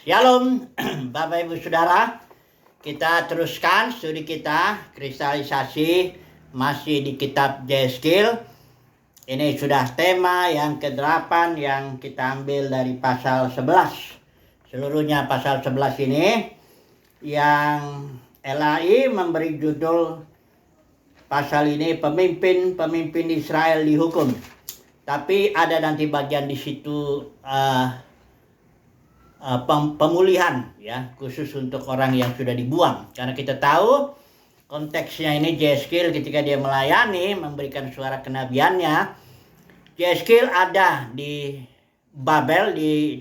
Shalom, Bapak Ibu Saudara. Kita teruskan studi kita, kristalisasi masih di kitab Yehezkiel. Ini sudah tema yang ke-8 yang kita ambil dari pasal 11. Seluruhnya pasal 11 ini yang LAI memberi judul pasal ini pemimpin Israel dihukum. Tapi ada nanti bagian di situ pemulihan ya, khusus untuk orang yang sudah dibuang. Karena kita tahu konteksnya ini Yehezkiel ketika dia melayani, memberikan suara kenabiannya. Yehezkiel ada di Babel, di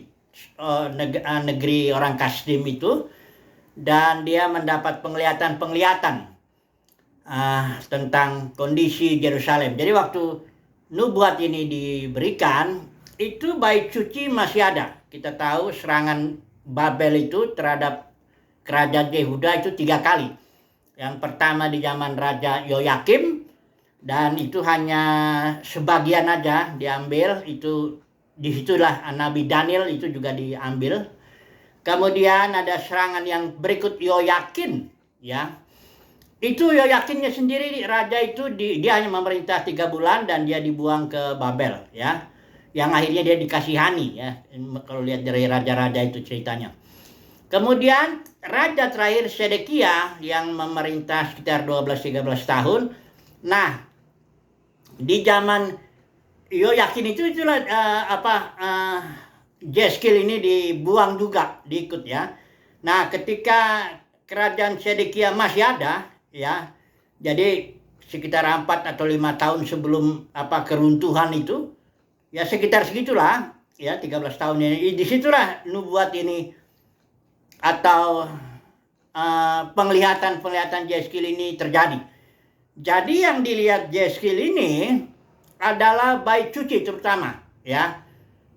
negeri orang Kasdim itu, dan dia mendapat penglihatan tentang kondisi Yerusalem. Jadi waktu nubuat ini diberikan, itu bait suci masih ada. Kita tahu serangan Babel itu terhadap kerajaan Yehuda itu 3 kali. Yang pertama di zaman Raja Yoyakim, dan itu hanya sebagian aja diambil. Itu disitulah Nabi Daniel itu juga diambil. Kemudian ada serangan yang berikut Yoyakin, ya. Itu Yoyakinnya sendiri, raja itu dia hanya memerintah 3 bulan dan dia dibuang ke Babel, ya. Yang akhirnya dia dikasihani, ya. Kalau lihat dari raja-raja itu ceritanya. Kemudian raja terakhir Sedekia yang memerintah sekitar 12-13 tahun. Nah, di zaman Yoyakin itulah Yehezkiel ini dibuang juga, diikut ya. Nah, ketika kerajaan Sedekia masih ada, ya. Jadi sekitar 4 atau 5 tahun sebelum keruntuhan itu, ya sekitar segitulah, ya 13 tahun ini. Disitulah nubuat ini atau penglihatan Yehezkiel ini terjadi. Jadi yang dilihat Yehezkiel ini adalah bait suci terutama, ya.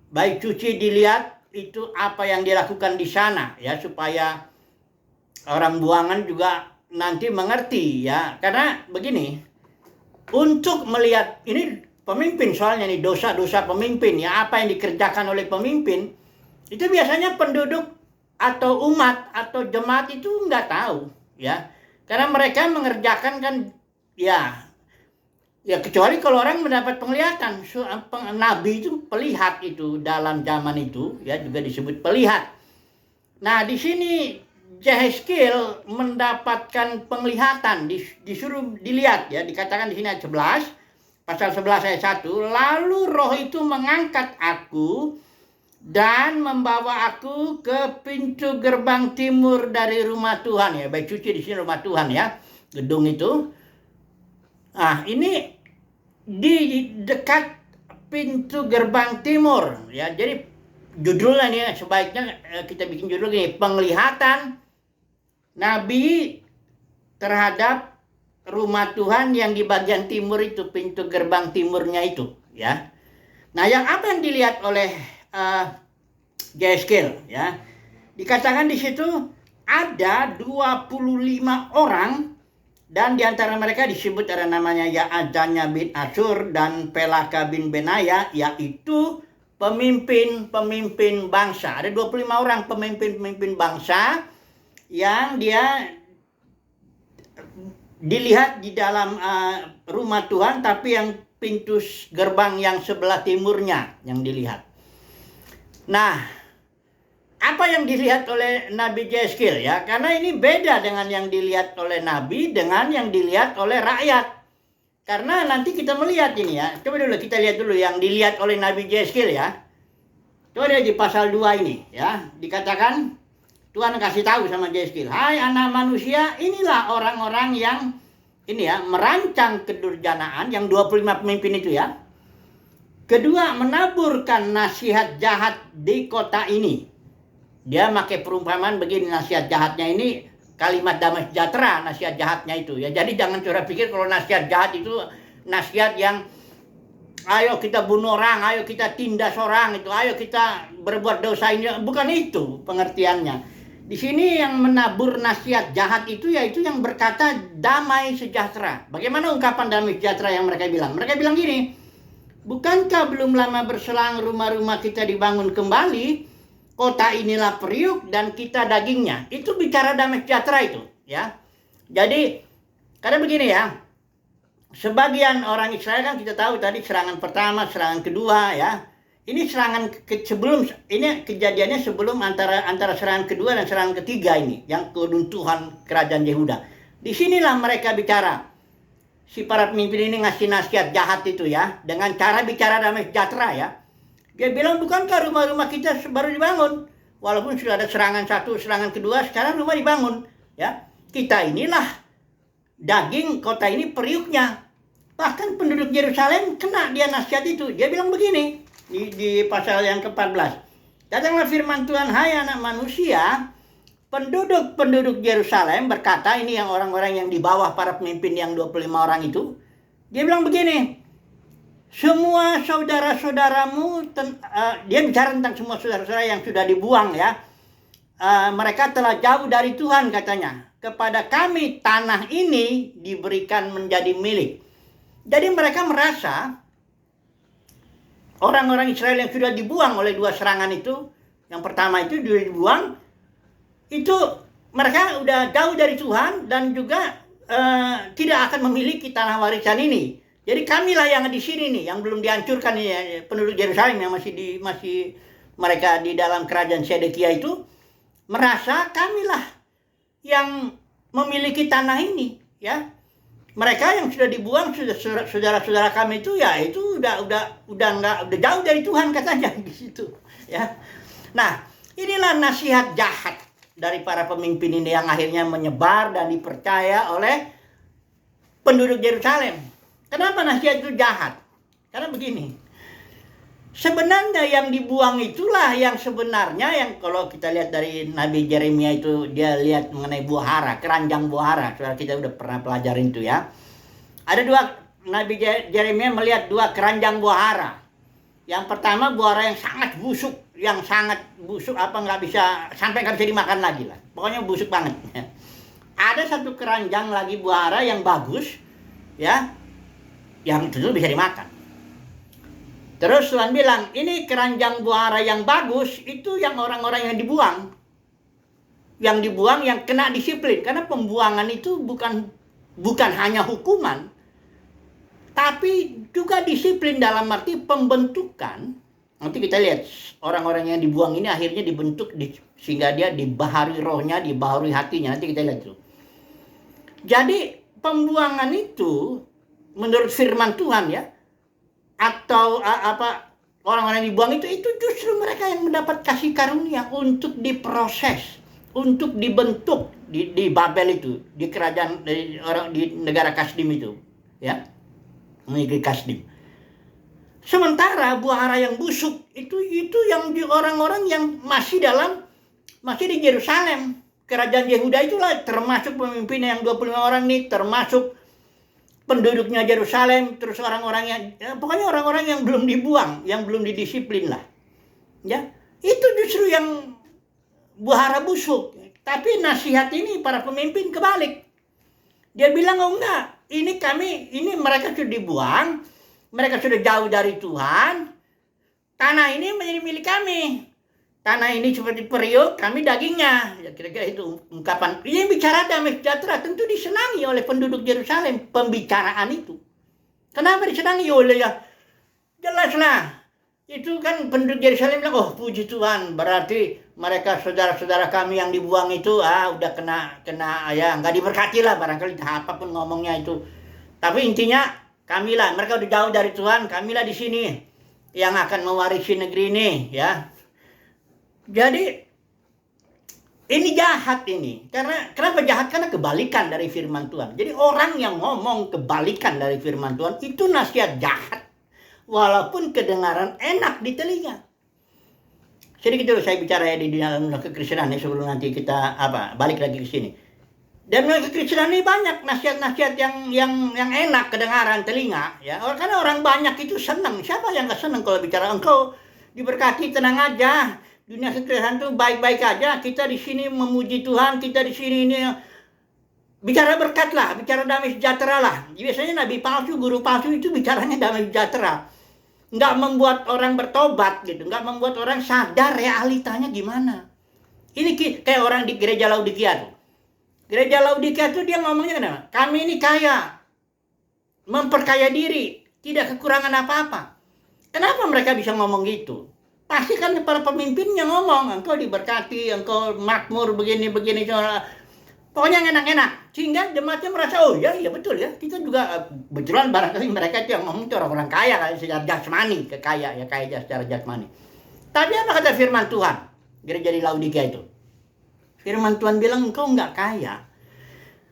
Bait suci dilihat itu apa yang dilakukan di sana, ya, supaya orang buangan juga nanti mengerti, ya. Karena begini, untuk melihat ini pemimpin, soalnya nih dosa-dosa pemimpin, ya, apa yang dikerjakan oleh pemimpin, itu biasanya penduduk atau umat atau jemaat itu nggak tahu, ya. Karena mereka mengerjakan kan, ya kecuali kalau orang mendapat penglihatan. Nabi itu pelihat itu dalam zaman itu, ya, juga disebut pelihat. Nah, di sini Yehezkiel mendapatkan penglihatan, disuruh dilihat, ya, dikatakan di sini ayat 11. Pasal 11 ayat 1, lalu roh itu mengangkat aku dan membawa aku ke pintu gerbang timur dari rumah Tuhan, ya. Bait suci di sini rumah Tuhan, ya. Gedung itu. Nah, ini di dekat pintu gerbang timur, ya. Jadi judulnya nih, sebaiknya kita bikin judul gini, penglihatan Nabi terhadap rumah Tuhan yang di bagian timur itu, pintu gerbang timurnya itu, ya. Nah, apa yang dilihat oleh Yehezkiel, ya. Dikatakan di situ ada 25 orang, dan di antara mereka disebut ada namanya Yaazania bin Asur dan Pelaka bin Benaya, yaitu pemimpin bangsa. Ada 25 orang pemimpin bangsa yang dia dilihat di dalam rumah Tuhan, tapi yang pintu gerbang yang sebelah timurnya yang dilihat. Nah, apa yang dilihat oleh Nabi Yehezkiel, ya? Karena ini beda dengan yang dilihat oleh Nabi dengan yang dilihat oleh rakyat. Karena nanti kita melihat ini, ya. Coba dulu kita lihat dulu yang dilihat oleh Nabi Yehezkiel, ya. Coba lihat di pasal 2 ini, ya. Dikatakan Tuhan kasih tahu sama Yehezkiel, hai anak manusia, inilah orang-orang yang ini, ya, merancang kedurjanaan, yang 25 pemimpin itu, ya. Kedua, menaburkan nasihat jahat di kota ini. Dia pakai perumpamaan begini, nasihat jahatnya ini kalimat damai sejahtera, nasihat jahatnya itu, ya. Jadi jangan coba pikir kalau nasihat jahat itu nasihat yang ayo kita bunuh orang, ayo kita tindas orang, itu ayo kita berbuat dosa ini. Bukan itu pengertiannya. Di sini yang menabur nasihat jahat itu, yaitu yang berkata damai sejahtera. Bagaimana ungkapan damai sejahtera yang mereka bilang? Mereka bilang gini, bukankah belum lama berselang rumah-rumah kita dibangun kembali kota inilah periuk dan kita dagingnya. Itu bicara damai sejahtera itu, ya. Jadi, karena begini ya, sebagian orang Israel kan kita tahu tadi serangan pertama, serangan kedua, ya. Ini serangan sebelum, ini kejadiannya sebelum antara serangan kedua dan serangan ketiga ini, yang keruntuhan kerajaan Yehuda. Disinilah mereka bicara. Si para pemimpin ini ngasih nasihat jahat itu ya, dengan cara bicara damai sejahtera ya. Dia bilang, bukankah rumah-rumah kita baru dibangun? Walaupun sudah ada serangan satu, serangan kedua, sekarang rumah dibangun. Ya, kita inilah daging kota ini periuknya. Bahkan penduduk Yerusalem kena dia nasihat itu. Dia bilang begini di pasal yang ke-14. Datanglah firman Tuhan, hai anak manusia, penduduk Yerusalem berkata, ini yang orang-orang yang di bawah para pemimpin yang 25 orang itu. Dia bilang begini, semua saudara-saudaramu, dia bicara tentang semua saudara-saudara yang sudah dibuang ya. Mereka telah jauh dari Tuhan katanya. Kepada kami tanah ini diberikan menjadi milik. Jadi mereka merasa orang-orang Israel yang sudah dibuang oleh dua serangan itu, yang pertama itu dibuang, itu mereka udah jauh dari Tuhan dan juga tidak akan memiliki tanah warisan ini. Jadi kamilah yang di sini nih, yang belum dihancurkan nih, penduduk Yerusalem yang masih mereka di dalam kerajaan Sedekia itu merasa kamilah yang memiliki tanah ini, ya. Mereka yang sudah dibuang, saudara-saudara kami itu ya itu udah jauh dari Tuhan katanya di situ, ya. Nah, inilah nasihat jahat dari para pemimpin ini yang akhirnya menyebar dan dipercaya oleh penduduk Yerusalem. Kenapa nasihat itu jahat? Karena begini, sebenarnya yang dibuang itulah yang sebenarnya, yang kalau kita lihat dari Nabi Yeremia itu, dia lihat mengenai buah hara, keranjang buah hara. Soalnya kita udah pernah pelajarin itu ya. Ada dua, Nabi Yeremia melihat dua keranjang buah hara. Yang pertama buah hara yang sangat busuk apa nggak bisa, sampai nggak bisa dimakan lagi lah. Pokoknya busuk banget. Ada satu keranjang lagi buah hara yang bagus, ya, yang tentu bisa dimakan. Terus Tuhan bilang, ini keranjang buah hara yang bagus, itu yang orang-orang yang dibuang. Yang dibuang, yang kena disiplin. Karena pembuangan itu bukan hanya hukuman, tapi juga disiplin dalam arti pembentukan. Nanti kita lihat, orang-orang yang dibuang ini akhirnya dibentuk, sehingga dia dibaharui rohnya, dibaharui hatinya. Nanti kita lihat itu. Jadi, pembuangan itu, menurut firman Tuhan ya, atau orang-orang yang dibuang itu justru mereka yang mendapat kasih karunia untuk diproses, untuk dibentuk di Babel itu, di kerajaan di negara Kasdim itu, ya, negeri Kasdim. Sementara buah hara yang busuk itu yang orang-orang yang masih di Yerusalem, kerajaan Yehuda itulah, termasuk pemimpin yang 25 orang ini, termasuk penduduknya Yerusalem, terus orang-orang yang, ya, pokoknya orang-orang yang belum dibuang, yang belum didisiplin lah, ya. Itu justru yang buah hara busuk. Tapi nasihat ini para pemimpin kebalik. Dia bilang, oh enggak, ini mereka sudah dibuang, mereka sudah jauh dari Tuhan, tanah ini menjadi milik kami. Tanah ini seperti periuk, kami dagingnya. Ya, kira-kira itu ungkapan. Ini bicara damai sejahtera, tentu disenangi oleh penduduk Yerusalem pembicaraan itu. Kenapa disenangi oleh ya? Jelaslah. Itu kan penduduk Yerusalem bilang, oh puji Tuhan, berarti mereka saudara-saudara kami yang dibuang itu udah kena ya, nggak diberkati lah barangkali apapun ngomongnya itu. Tapi intinya kamilah, mereka udah jauh dari Tuhan, kamilah di sini yang akan mewarisi negeri ini, ya. Jadi ini jahat ini. Kenapa jahat? Karena kebalikan dari firman Tuhan. Jadi orang yang ngomong kebalikan dari firman Tuhan itu nasihat jahat, walaupun kedengaran enak di telinga. Sedikit dulu saya bicara ya di dalam kekristenan ya, sebelum nanti kita balik lagi ke sini. Dan kekristenan ini banyak nasihat-nasihat yang enak kedengaran telinga ya. Karena orang banyak itu senang. Siapa yang nggak senang kalau bicara engkau diberkati, tenang aja. Dunia kekristenan itu baik-baik aja. Kita di sini memuji Tuhan, kita di sini ini bicara berkat lah, bicara damai sejahtera lah. Biasanya nabi palsu, guru palsu itu bicaranya damai sejahtera. nggak membuat orang bertobat gitu, nggak membuat orang sadar realitanya gimana. Ini kayak orang di gereja Laodikia tuh. Gereja Laodikia tuh dia ngomongnya kenapa? Kami ini kaya, memperkaya diri, tidak kekurangan apa-apa. Kenapa mereka bisa ngomong gitu? Pasti kan para pemimpinnya ngomong, engkau diberkati, engkau makmur, begini-begini. Pokoknya enak-enak. Sehingga jemaatnya merasa, oh ya betul ya. Kita juga kebetulan barangkali mereka itu yang ngomong itu orang-orang kaya, secara jasmani, kaya secara jasmani. Tapi apa kata firman Tuhan? Gereja di Laodikia itu. Firman Tuhan bilang, engkau nggak kaya.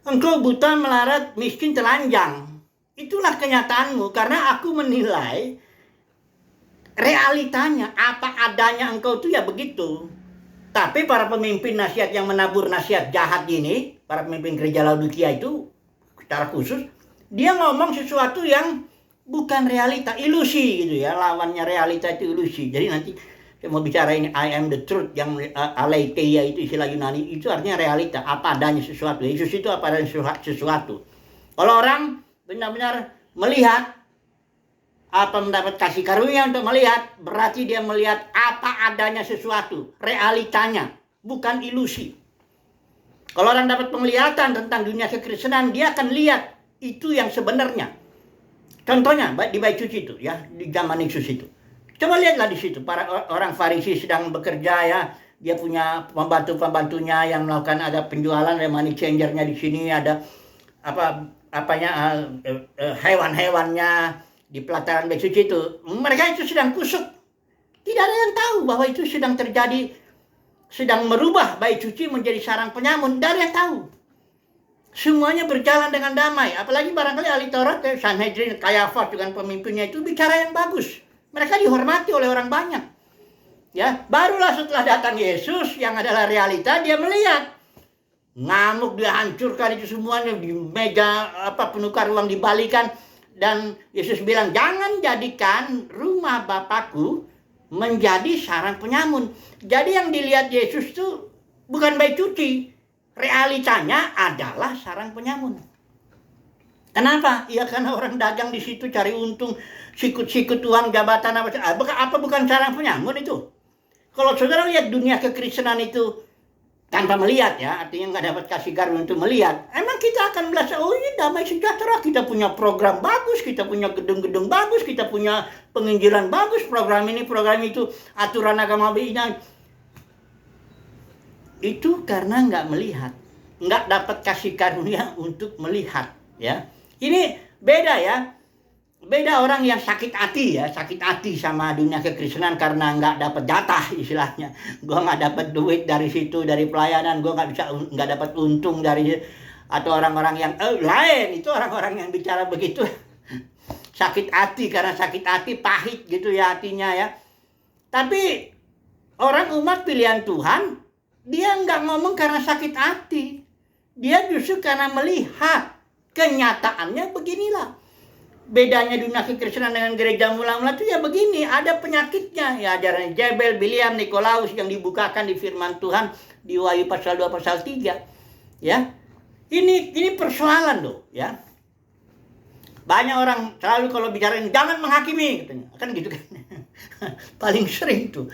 Engkau buta, melarat, miskin, telanjang. Itulah kenyataanmu, karena aku menilai realitanya, apa adanya engkau itu ya begitu. Tapi para pemimpin nasihat yang menabur nasihat jahat ini, para pemimpin gereja Laodikia itu, secara khusus, dia ngomong sesuatu yang bukan realita, ilusi gitu ya. Lawannya realita itu ilusi. Jadi nanti saya mau bicara ini, I am the truth, yang aletheia itu istilah Yunani, itu artinya realita, apa adanya sesuatu. Yesus itu apa adanya sesuatu. Kalau orang benar-benar melihat, apa mendapat kasih karunia untuk melihat, berarti dia melihat apa adanya sesuatu, realitanya, bukan ilusi. Kalau orang dapat penglihatan tentang dunia kekristenan, dia akan lihat itu yang sebenarnya. Contohnya di bait suci itu ya, di zaman Yesus itu. Coba lihatlah di situ, para orang Farisi sedang bekerja ya, dia punya pembantu-pembantunya yang melakukan, ada penjualan, ada money changernya di sini, ada hewan-hewannya di pelataran bait suci itu. Mereka itu sedang kusuk. Tidak ada yang tahu bahwa itu sedang terjadi, sedang merubah bait suci menjadi sarang penyamun. Tidak ada yang tahu. Semuanya berjalan dengan damai. Apalagi barangkali ahli Taurat, Sanhedrin, Kayafas dengan pemimpinnya itu bicara yang bagus. Mereka dihormati oleh orang banyak. Ya, barulah setelah datang Yesus yang adalah realita, dia melihat ngamuk, dia hancurkan itu semuanya, di meja penukar uang dibalikan. Dan Yesus bilang, jangan jadikan rumah Bapakku menjadi sarang penyamun. Jadi yang dilihat Yesus itu bukan bait suci. Realitanya adalah sarang penyamun. Kenapa? Ya karena orang dagang di situ cari untung, sikut-sikut uang jabatan apa bukan sarang penyamun itu. Kalau saudara lihat dunia kekristenan itu tanpa melihat ya, artinya nggak dapat kasih karunia untuk melihat, emang kita akan merasa, oh ini damai sejahtera, kita punya program bagus, kita punya gedung-gedung bagus, kita punya penginjilan bagus, program ini, program itu, aturan agama bina. Itu karena nggak melihat, nggak dapat kasih karunia untuk melihat ya. Ini beda ya. Beda orang yang sakit hati ya, sakit hati sama dunia kekristenan karena nggak dapat jatah istilahnya. Gue nggak dapat duit dari situ, dari pelayanan, gue nggak dapat untung dari, atau orang-orang yang lain itu orang-orang yang bicara begitu sakit hati karena sakit hati, pahit gitu ya hatinya ya. Tapi orang umat pilihan Tuhan, dia nggak ngomong karena sakit hati, dia justru karena melihat kenyataannya beginilah. Bedanya dunia kekristenan dengan gereja mula-mula itu ya begini, ada penyakitnya ya, ajaran Jebel, Biliam, Nikolaus yang dibukakan di firman Tuhan di Wahyu pasal 2 pasal 3 ya. Ini persoalan loh ya. Banyak orang selalu kalau bicara ini jangan menghakimi katanya, kan gitu kan. Paling sering tuh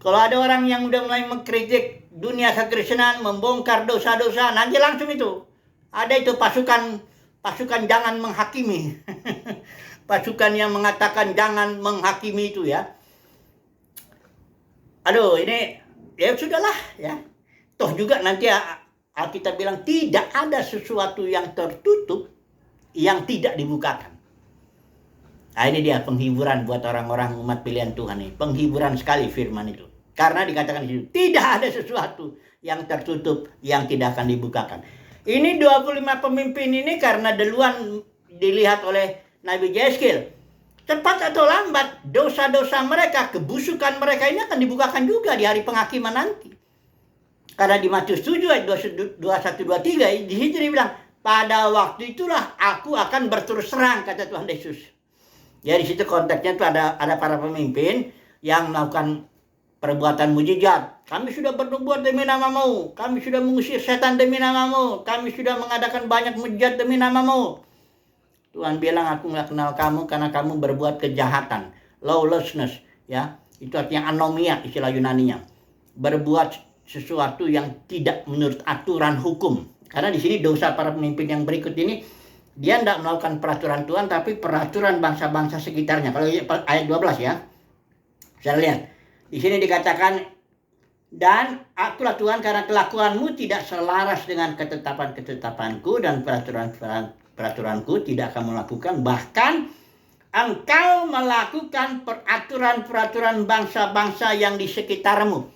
kalau ada orang yang udah mulai mengkritik dunia kekristenan, membongkar dosa-dosa, nanti langsung itu ada itu pasukan jangan menghakimi. Pasukan yang mengatakan jangan menghakimi itu ya. Aduh, ini ya sudahlah ya. Toh juga nanti Alkitab bilang tidak ada sesuatu yang tertutup yang tidak dibukakan. Nah, ini dia penghiburan buat orang-orang umat pilihan Tuhan ini. Penghiburan sekali firman itu. Karena dikatakan di situ tidak ada sesuatu yang tertutup yang tidak akan dibukakan. Ini 25 pemimpin ini karena duluan dilihat oleh Nabi Yeskil. Cepat atau lambat, dosa-dosa mereka, kebusukan mereka ini akan dibukakan juga di hari penghakiman nanti. Karena di Matius 7 ayat 21-23, di situ dia bilang, pada waktu itulah aku akan berterus terang, kata Tuhan Yesus. Ya di situ konteksnya itu ada para pemimpin yang melakukan perbuatan mujizat. Kami sudah bernubuat demi namamu. Kami sudah mengusir setan demi namamu. Kami sudah mengadakan banyak mujizat demi namamu. Tuhan bilang, aku nggak kenal kamu karena kamu berbuat kejahatan. lawlessness, ya. Itu artinya anomia istilah Yunaninya. Berbuat sesuatu yang tidak menurut aturan hukum. Karena di sini dosa para pemimpin yang berikut ini, dia tidak melakukan peraturan Tuhan, tapi peraturan bangsa-bangsa sekitarnya. Kalau ayat 12 ya, saya lihat. Di sini dikatakan, dan akulah Tuhan karena kelakuanmu tidak selaras dengan ketetapan-ketetapanku dan peraturan-peraturanku tidak kamu lakukan. Bahkan engkau melakukan peraturan-peraturan bangsa-bangsa yang di sekitarmu.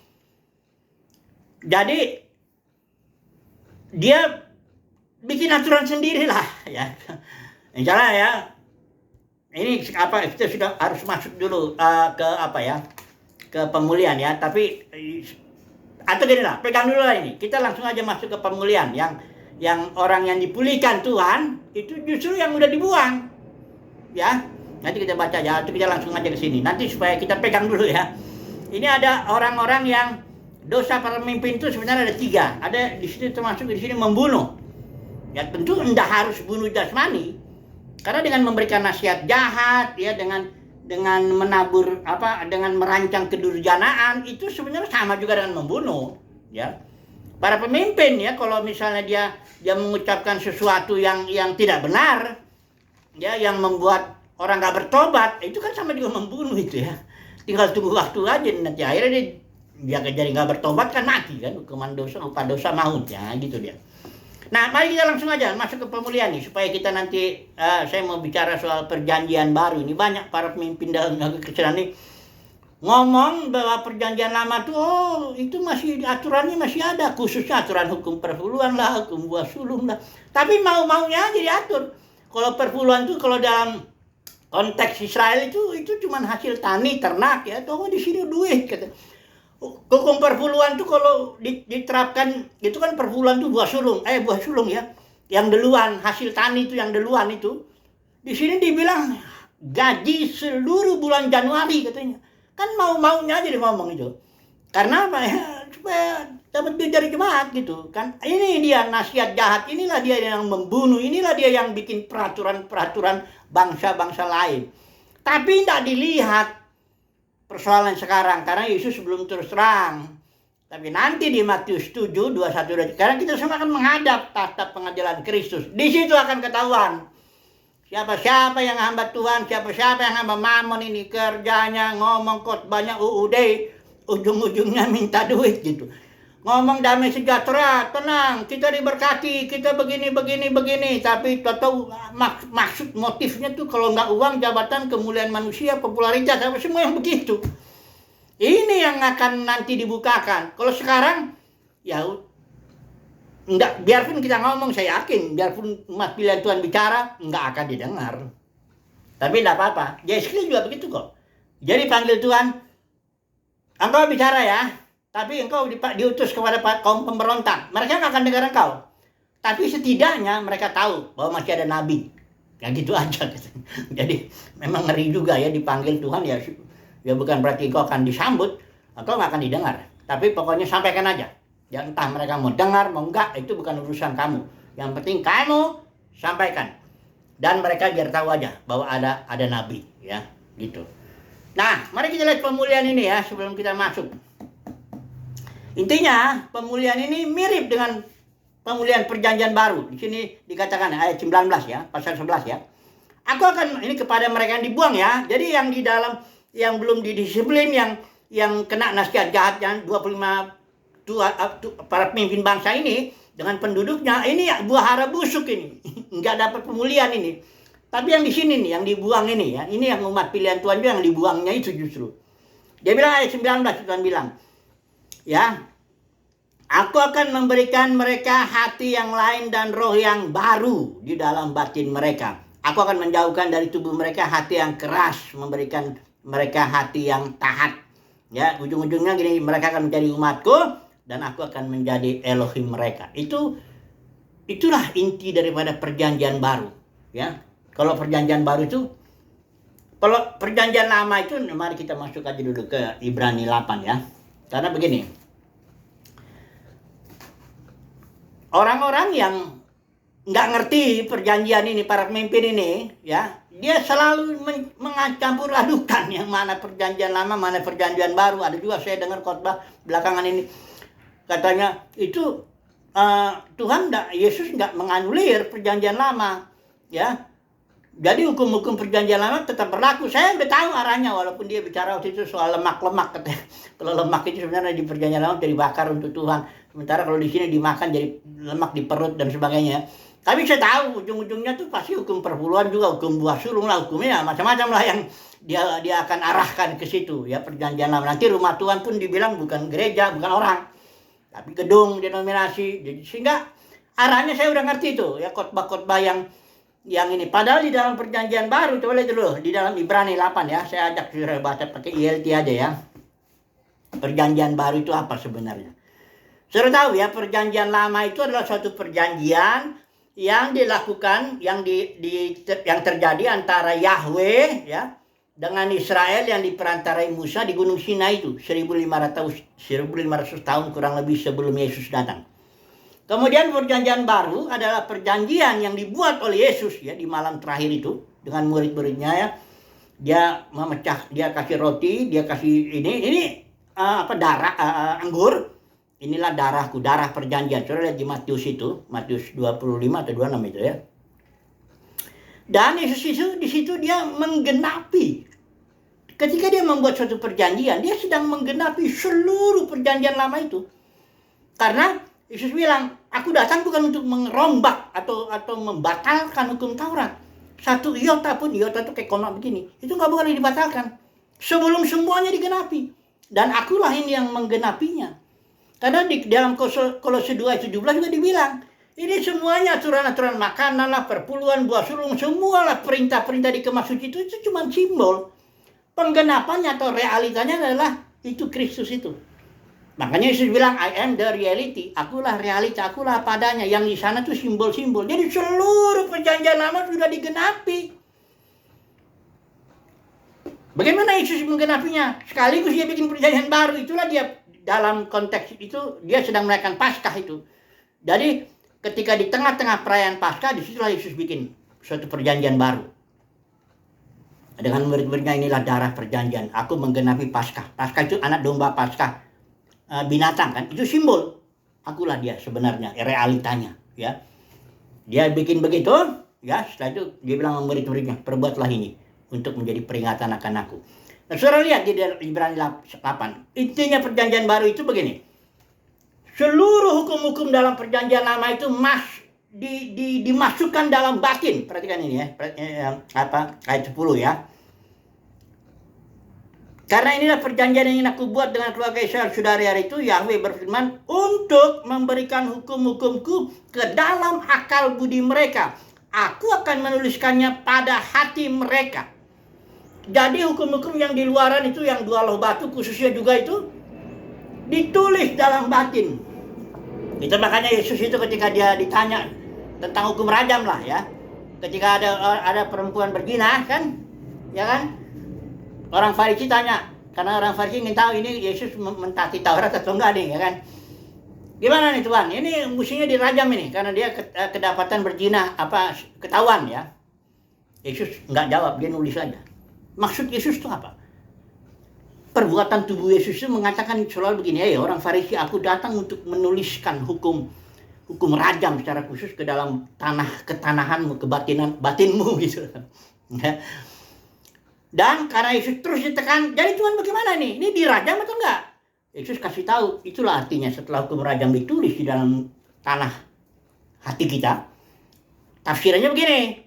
Jadi dia bikin aturan sendiri lah ya. Misalnya ya, ini apa, kita sudah harus masuk dulu ke apa ya, ke pemulihan ya. Tapi atau gini lah, pegang dulu lah ini. Kita langsung aja masuk ke pemulihan. Yang orang yang dipulihkan Tuhan itu justru yang udah dibuang ya. Nanti kita baca ya, atau kita langsung aja ke sini. Nanti supaya kita pegang dulu ya. Ini ada orang-orang yang dosa para pemimpin itu sebenarnya ada 3. Ada di sini, termasuk di sini membunuh. Ya tentu tidak harus bunuh jasmani. Karena dengan memberikan nasihat jahat ya, dengan menabur apa, dengan merancang kedurjanaan, itu sebenarnya sama juga dengan membunuh ya. Para pemimpin ya, kalau misalnya dia mengucapkan sesuatu yang tidak benar ya, yang membuat orang nggak bertobat, itu kan sama juga membunuh itu ya. Tinggal tunggu waktu aja, nanti akhirnya dia jadi nggak bertobat kan mati kan, hukuman dosa, upah dosa maut ya, gitu dia. Nah, mari kita langsung aja masuk ke pemulihan nih, supaya kita nanti saya mau bicara soal perjanjian baru. Ini banyak para pemimpin dalam kekristenan ini ngomong bahwa perjanjian lama tuh itu masih aturannya masih ada, khususnya aturan hukum perpuluhan lah, hukum buah sulung lah. Tapi mau-maunya aja diatur. Kalau perpuluhan tuh kalau dalam konteks Israel itu cuma hasil tani ternak ya, tuh di sini duit kata. Hukum perpuluhan tuh kalau diterapkan itu kan perpuluhan tuh buah sulung ya, yang duluan, hasil tani itu yang duluan itu. Di sini dibilang gaji seluruh bulan Januari katanya. Kan mau-maunya aja dia ngomong itu. Karena apa ya? Supaya dapat duit dari jemaat gitu kan. Ini dia nasihat jahat, inilah dia yang membunuh, inilah dia yang bikin peraturan-peraturan bangsa-bangsa lain. Tapi tidak dilihat persoalan sekarang, karena Yesus belum terus terang. Tapi nanti di Matius 7, 21, 22, sekarang kita semua akan menghadap tahta pengadilan Kristus. Di situ akan ketahuan siapa-siapa yang hamba Tuhan, siapa-siapa yang hamba Mamon, ini kerjanya ngomong khotbahnya UUD, ujung-ujungnya minta duit gitu. Ngomong damai sejahtera, tenang, kita diberkati, kita begini, tapi tahu maksud motifnya tuh kalau nggak uang, jabatan, kemuliaan manusia, popularitas, apa semua yang begitu. Ini yang akan nanti dibukakan. Kalau sekarang ya enggak, biarpun kita ngomong, saya yakin biarpun umat pilihan Tuhan bicara nggak akan didengar. Tapi enggak apa-apa. Yeskiel juga begitu kok. Jadi panggil Tuhan, engkau bicara ya, tapi engkau diutus kepada kaum pemberontak. Mereka nggak akan dengar engkau. Tapi setidaknya mereka tahu bahwa masih ada nabi. Ya gitu aja. Jadi memang ngeri juga ya dipanggil Tuhan ya. Ya bukan berarti engkau akan disambut, engkau nggak akan didengar. Tapi pokoknya sampaikan aja. Ya entah mereka mau dengar mau enggak, itu bukan urusan kamu. Yang penting kamu sampaikan. Dan mereka biar tahu aja bahwa ada nabi ya, gitu. Nah, mari kita lihat pemulihan ini ya sebelum kita masuk. Intinya pemulihan ini mirip dengan pemulihan perjanjian baru. Di sini dikatakan ayat 19 ya, pasal 11 ya. Aku akan ini kepada mereka yang dibuang ya. Jadi yang di dalam yang belum didisiplin, yang kena nasihat jahat yang 25 para pemimpin bangsa ini dengan penduduknya, ini buah hara busuk ini. Enggak dapat pemulihan ini. Tapi yang di sini nih, yang dibuang ini ya, ini yang umat pilihan Tuhan juga yang dibuangnya itu justru. Dia bilang ayat 19, Tuhan bilang, ya, aku akan memberikan mereka hati yang lain dan roh yang baru di dalam batin mereka. Aku akan menjauhkan dari tubuh mereka hati yang keras, memberikan mereka hati yang taat. Ya, ujung-ujungnya gini, mereka akan menjadi umatku dan aku akan menjadi Elohim mereka. Itulah inti daripada perjanjian baru, ya. Kalau perjanjian baru itu, kalau perjanjian lama itu, mari kita masuk aja dulu ke Ibrani 8 ya. Karena begini, orang-orang yang nggak ngerti perjanjian ini, para pemimpin ini, ya, dia selalu mencampur adukan yang mana perjanjian lama, mana perjanjian baru. Ada juga saya dengar khotbah belakangan ini, katanya itu Tuhan Yesus nggak menganulir perjanjian lama, ya. Jadi hukum-hukum perjanjian lama tetap berlaku. Saya udah tahu arahnya, walaupun dia bicara waktu itu soal lemak-lemak, katanya. Kalau lemak itu sebenarnya di perjanjian lama dibakar untuk Tuhan, sementara kalau di sini dimakan jadi lemak di perut dan sebagainya. Tapi saya tahu ujung-ujungnya tuh pasti hukum perpuluhan juga, hukum buah sulung lah, hukumnya macam-macam lah yang dia akan arahkan ke situ, ya, perjanjian lama. Nanti rumah Tuhan pun dibilang bukan gereja, bukan orang, tapi gedung denominasi. Jadi sehingga arahnya saya udah ngerti tuh, ya, khotbah-khotbah yang ini. Padahal di dalam perjanjian baru, coba lihat dulu di dalam Ibrani 8 ya. Saya ajak saudara baca pakai ILT aja ya. Perjanjian baru itu apa sebenarnya? Saudara tahu ya, perjanjian lama itu adalah suatu perjanjian yang dilakukan, yang terjadi antara Yahweh, ya, dengan Israel yang diperantarai Musa di Gunung Sinai itu 1500 tahun kurang lebih sebelum Yesus datang. Kemudian perjanjian baru adalah perjanjian yang dibuat oleh Yesus, ya, di malam terakhir itu dengan murid-muridnya, ya. Dia kasih roti, dia kasih ini darah, anggur. Inilah darahku, darah perjanjian. Saudara lihat di Matius itu, Matius 25 atau 26 itu, ya. Dan Yesus itu di situ dia menggenapi. Ketika dia membuat suatu perjanjian, dia sedang menggenapi seluruh perjanjian lama itu. Karena Yesus bilang, aku datang bukan untuk merombak atau membatalkan hukum Taurat. Satu iota pun, iota itu kayak konak begini, itu nggak boleh dibatalkan sebelum semuanya digenapi. Dan akulah ini yang menggenapinya. Karena di dalam Kolose 2:17 juga dibilang, ini semuanya aturan-aturan makanan lah, perpuluhan, buah sulung, semualah perintah-perintah di Kemah Suci itu cuma simbol. Penggenapannya atau realitanya adalah itu Kristus itu. Makanya Yesus bilang, I am the reality. Akulah realita, akulah padanya. Yang di sana tuh simbol-simbol. Jadi seluruh perjanjian lama sudah digenapi. Bagaimana Yesus menggenapinya? Sekaligus dia bikin perjanjian baru. Itulah dia, dalam konteks itu, dia sedang merayakan Paskah itu. Jadi ketika di tengah-tengah perayaan Paskah, disitulah Yesus bikin suatu perjanjian baru. Dengan murid-muridnya, inilah darah perjanjian. Aku menggenapi Paskah. Paskah itu anak domba Paskah. Binatang kan, itu simbol. Akulah dia sebenarnya, realitanya, ya. Dia bikin begitu, ya. Setelah itu dia bilang sama murid-muridnya, perbuatlah ini untuk menjadi peringatan akan aku. Nah, saudara lihat di Ibrani 8. Intinya perjanjian baru itu begini. Seluruh hukum-hukum dalam perjanjian lama itu dimasukkan dalam batin. Perhatikan ini ya, ayat 10 ya. Karena inilah perjanjian yang ingin aku buat dengan keluarga Israel sudah hari itu, Yahweh berfirman, untuk memberikan hukum-hukumku ke dalam akal budi mereka. Aku akan menuliskannya pada hati mereka. Jadi hukum-hukum yang di luaran itu, yang 2 loh batu khususnya juga itu, ditulis dalam batin. Itu makanya Yesus itu ketika dia ditanya tentang hukum rajam lah ya. Ketika ada perempuan berzina kan, ya kan? Orang Farisi tanya, karena orang Farisi ingin tahu ini Yesus mentaati Taurat atau enggak nih, ya kan? Gimana nih Tuhan? Ini mestinya dirajam ini karena dia kedapatan berzina, ketahuan ya. Yesus enggak jawab, dia nulis aja. Maksud Yesus itu apa? Perbuatan tubuh Yesus itu mengatakan selalu begini, orang Farisi, aku datang untuk menuliskan hukum rajam secara khusus ke dalam ketanahanmu, batinmu gitu. Dan karena Yesus terus ditekan, jadi Tuhan bagaimana nih? Ini dirajam atau enggak? Yesus kasih tahu, itulah artinya setelah hukum rajam ditulis di dalam tanah hati kita. Tafsirannya begini,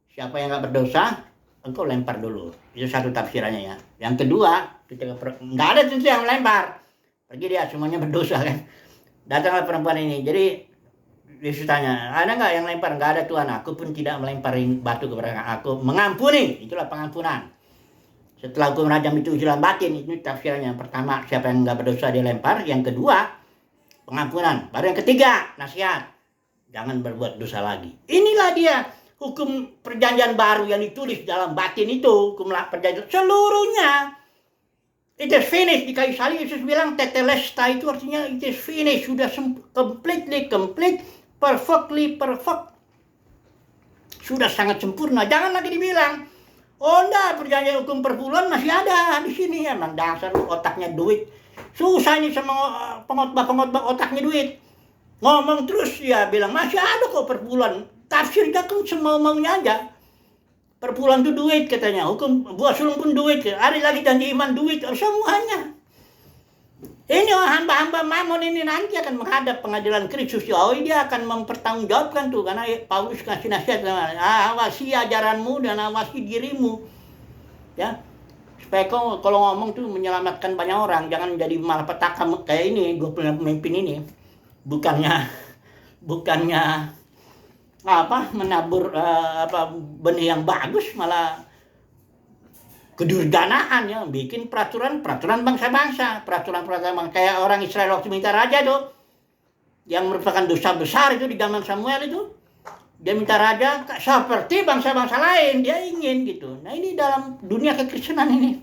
siapa yang enggak berdosa, engkau lempar dulu. Itu satu tafsirannya ya. Yang kedua, enggak ada tentu yang melempar. Pergi dia, semuanya berdosa kan. Datanglah perempuan ini. Jadi Yesus tanya, ada enggak yang lempar? Enggak ada Tuhan, aku pun tidak melemparin batu kepada aku. Mengampuni, itulah pengampunan. Setelah hukum rajam itu dalam batin, itu tafsirannya. Yang pertama, siapa yang enggak berdosa dia lempar. Yang kedua, pengampunan. Baru yang ketiga, nasihat. Jangan berbuat dosa lagi. Inilah dia hukum perjanjian baru yang ditulis dalam batin itu. Hukum perjanjian seluruhnya. It is finished. Di kayu salib Yesus bilang tetelestai itu artinya it is finished. Sudah completely complete. Perfectly perfect. sudah sangat sempurna. Jangan lagi dibilang, oh enggak, perjanjian hukum perpuluhan masih ada di sini. Emang dasar otaknya duit. Susah nih sama pengotbah otaknya duit. Ngomong terus ya bilang masih ada kok perpuluhan. Tafsirnya kan semau-maunya aja. Perpuluhan itu duit katanya. Hukum buah sulung pun duit. Hari lagi janji iman duit. Semuanya. Ini hamba-hamba Mamon ini nanti akan menghadap pengadilan Kristus. Oh, dia akan mempertanggungjawabkan tuh. Karena Paulus kasih nasihat. Awasi ajaranmu dan awasi dirimu. Ya. Supaya kau kalau ngomong tuh menyelamatkan banyak orang. Jangan jadi malapetaka kayak ini. 25 pemimpin ini. Bukannya menabur benih yang bagus, malah kedurjanaan ya, bikin peraturan bangsa-bangsa, peraturan kayak orang Israel waktu minta raja tuh, yang merupakan dosa besar itu di zaman Samuel itu, dia minta raja seperti bangsa-bangsa lain, dia ingin gitu. Nah ini dalam dunia kekristenan ini,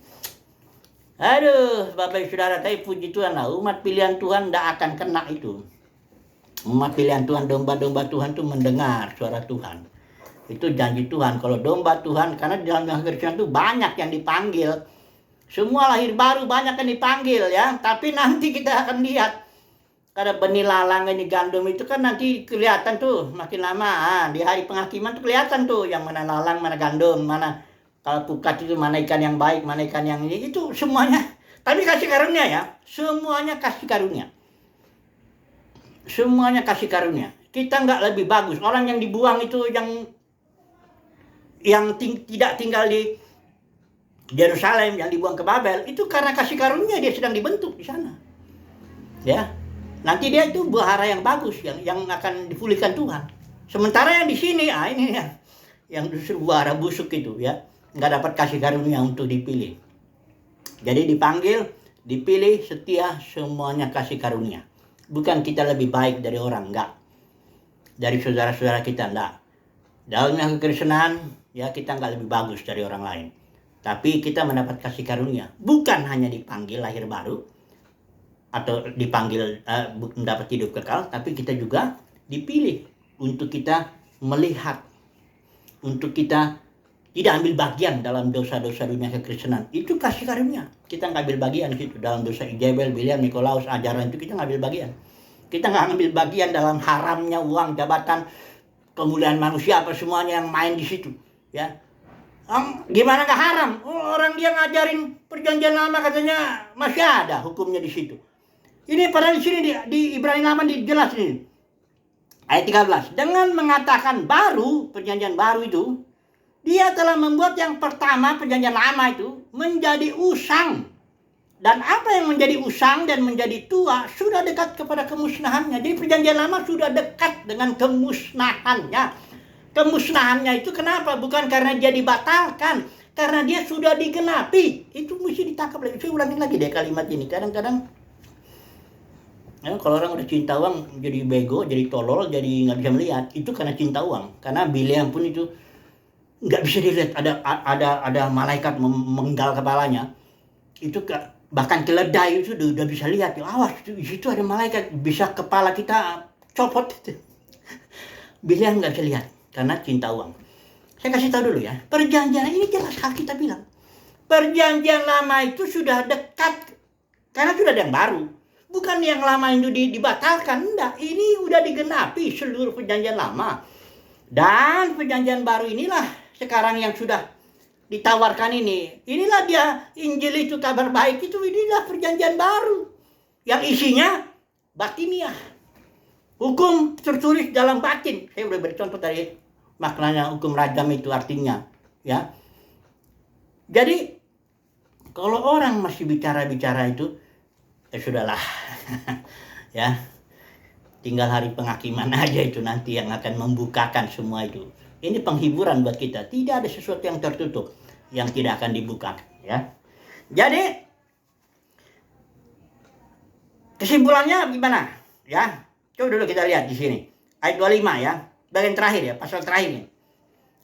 aduh Bapak Saudara, tapi puji Tuhan lah, umat pilihan Tuhan tidak akan kena itu. Umat pilihan Tuhan, domba-domba Tuhan itu mendengar suara Tuhan. Itu janji Tuhan. Kalau domba Tuhan, karena di dalam Kristen itu banyak yang dipanggil. Semua lahir baru banyak yang dipanggil ya. Tapi nanti kita akan lihat. Karena benih lalang ini gandum itu kan nanti kelihatan tuh makin lama. Di hari penghakiman tuh kelihatan tuh yang mana lalang, mana gandum, mana kalau pukat itu mana ikan yang baik, mana ikan yang ini. Itu semuanya. Tapi kasih karunia ya. Semuanya kasih karunia. Semuanya kasih karunia. Kita nggak lebih bagus. Orang yang dibuang itu tidak tinggal di Yerusalem, yang dibuang ke Babel, itu karena kasih karunia dia sedang dibentuk di sana. Ya. Nanti dia itu buah hara yang bagus yang akan dipulihkan Tuhan. Sementara yang di sini ini yang justru buah hara busuk itu ya, nggak dapat kasih karunia untuk dipilih. Jadi dipanggil, dipilih, setia, semuanya kasih karunia. Bukan kita lebih baik dari orang, enggak. Dari saudara-saudara kita, enggak. Dalamnya kekristenan, ya kita enggak lebih bagus dari orang lain. Tapi kita mendapat kasih karunia. Bukan hanya dipanggil lahir baru, atau dipanggil mendapat hidup kekal, tapi kita juga dipilih untuk kita melihat, untuk kita tidak ambil bagian dalam dosa-dosa dunia kekristenan. Itu kasih karunia. Kita nggak ambil bagian situ dalam dosa Ijabel, Biliam, Nikolaus, ajaran itu kita nggak ambil bagian. Kita nggak ambil bagian dalam haramnya uang, jabatan, kemuliaan manusia, apa semuanya yang main di situ. Ya, gimana nggak haram? Orang dia ngajarin perjanjian lama katanya masih ada hukumnya di situ. Ini padahal di sini di Ibrani lama dijelas ini. Ayat 13. Dengan mengatakan baru, perjanjian baru itu, dia telah membuat yang pertama, perjanjian lama itu, menjadi usang. Dan apa yang menjadi usang dan menjadi tua, sudah dekat kepada kemusnahannya. Jadi perjanjian lama sudah dekat dengan kemusnahannya. Kemusnahannya itu kenapa? Bukan karena dia dibatalkan. Karena dia sudah digenapi. Itu mesti ditangkap lagi. Saya ulangin lagi deh kalimat ini. Kadang-kadang, ya, kalau orang udah cinta uang, jadi bego, jadi tolol, jadi nggak bisa melihat. Itu karena cinta uang. Karena Biliam pun itu nggak bisa dilihat, ada malaikat menggal kepalanya, itu bahkan keledai itu udah bisa lihat, awas di situ ada malaikat, bisa kepala kita copot. Biliam nggak bisa lihat karena cinta uang. Saya kasih tahu dulu ya, perjanjian ini jelas Alkitab bilang perjanjian lama itu sudah dekat karena sudah ada yang baru, bukan yang lama itu dibatalkan, enggak, ini udah digenapi seluruh perjanjian lama. Dan perjanjian baru inilah sekarang yang sudah ditawarkan ini. Inilah dia Injil itu, kabar baik itu, inilah perjanjian baru. Yang isinya batiniah. Hukum tertulis dalam batin. Saya udah beri contoh tadi maknanya hukum rajam itu artinya. Ya. Jadi kalau orang masih bicara-bicara itu, sudahlah. Ya. Tinggal hari penghakiman aja itu nanti yang akan membukakan semua itu. Ini penghiburan buat kita. Tidak ada sesuatu yang tertutup yang tidak akan dibuka. Ya. Jadi kesimpulannya gimana? Ya, coba dulu kita lihat di sini. Ayat 25 ya. Bagian terakhir ya, pasal terakhir ini.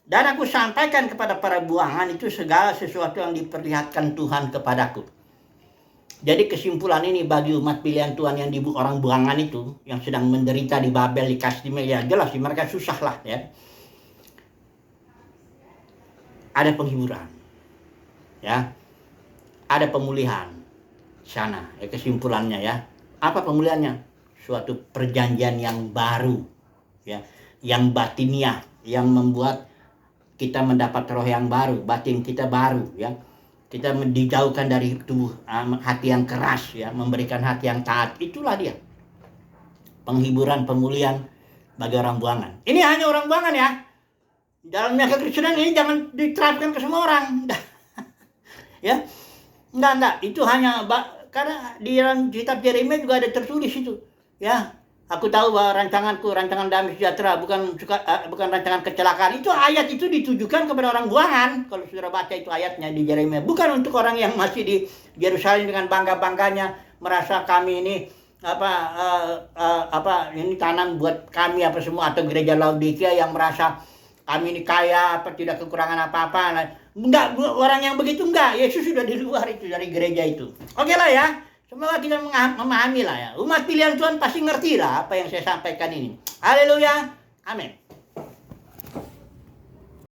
Dan aku sampaikan kepada para buangan itu segala sesuatu yang diperlihatkan Tuhan kepadaku. Jadi kesimpulan ini bagi umat pilihan Tuhan yang orang buangan itu, yang sedang menderita di Babel, di Kasdim, ya jelas mereka susah lah ya. ada penghiburan, ya, ada pemulihan sana. Ya, kesimpulannya ya, apa pemulihannya? Suatu perjanjian yang baru, ya, yang batiniah, yang membuat kita mendapat roh yang baru, batin kita baru, ya. Kita dijauhkan dari tubuh hati yang keras, ya, memberikan hati yang taat. Itulah dia penghiburan, pemulihan bagi orang buangan. Ini hanya orang buangan ya. Dalamnya kekristenan ini jangan diterapkan ke semua orang. Ya, enggak. Itu hanya karena di dalam kitab Yeremia juga ada tertulis itu. Ya, aku tahu bahwa rancangan damai sejahtera bukan rancangan kecelakaan. Itu ayat itu ditujukan kepada orang buangan. Kalau saudara baca itu ayatnya di Yeremia, bukan untuk orang yang masih di Yerusalem dengan bangga-bangganya merasa kami ini ini tanam buat kami apa semua, atau gereja Laodikia yang merasa kami ini kaya tidak kekurangan apa-apa. Enggak, orang yang begitu enggak. Yesus sudah di luar itu dari gereja itu. Oke lah ya. Semoga kita memahami lah ya. Umat pilihan Tuhan pasti ngerti lah apa yang saya sampaikan ini. Haleluya. Amin.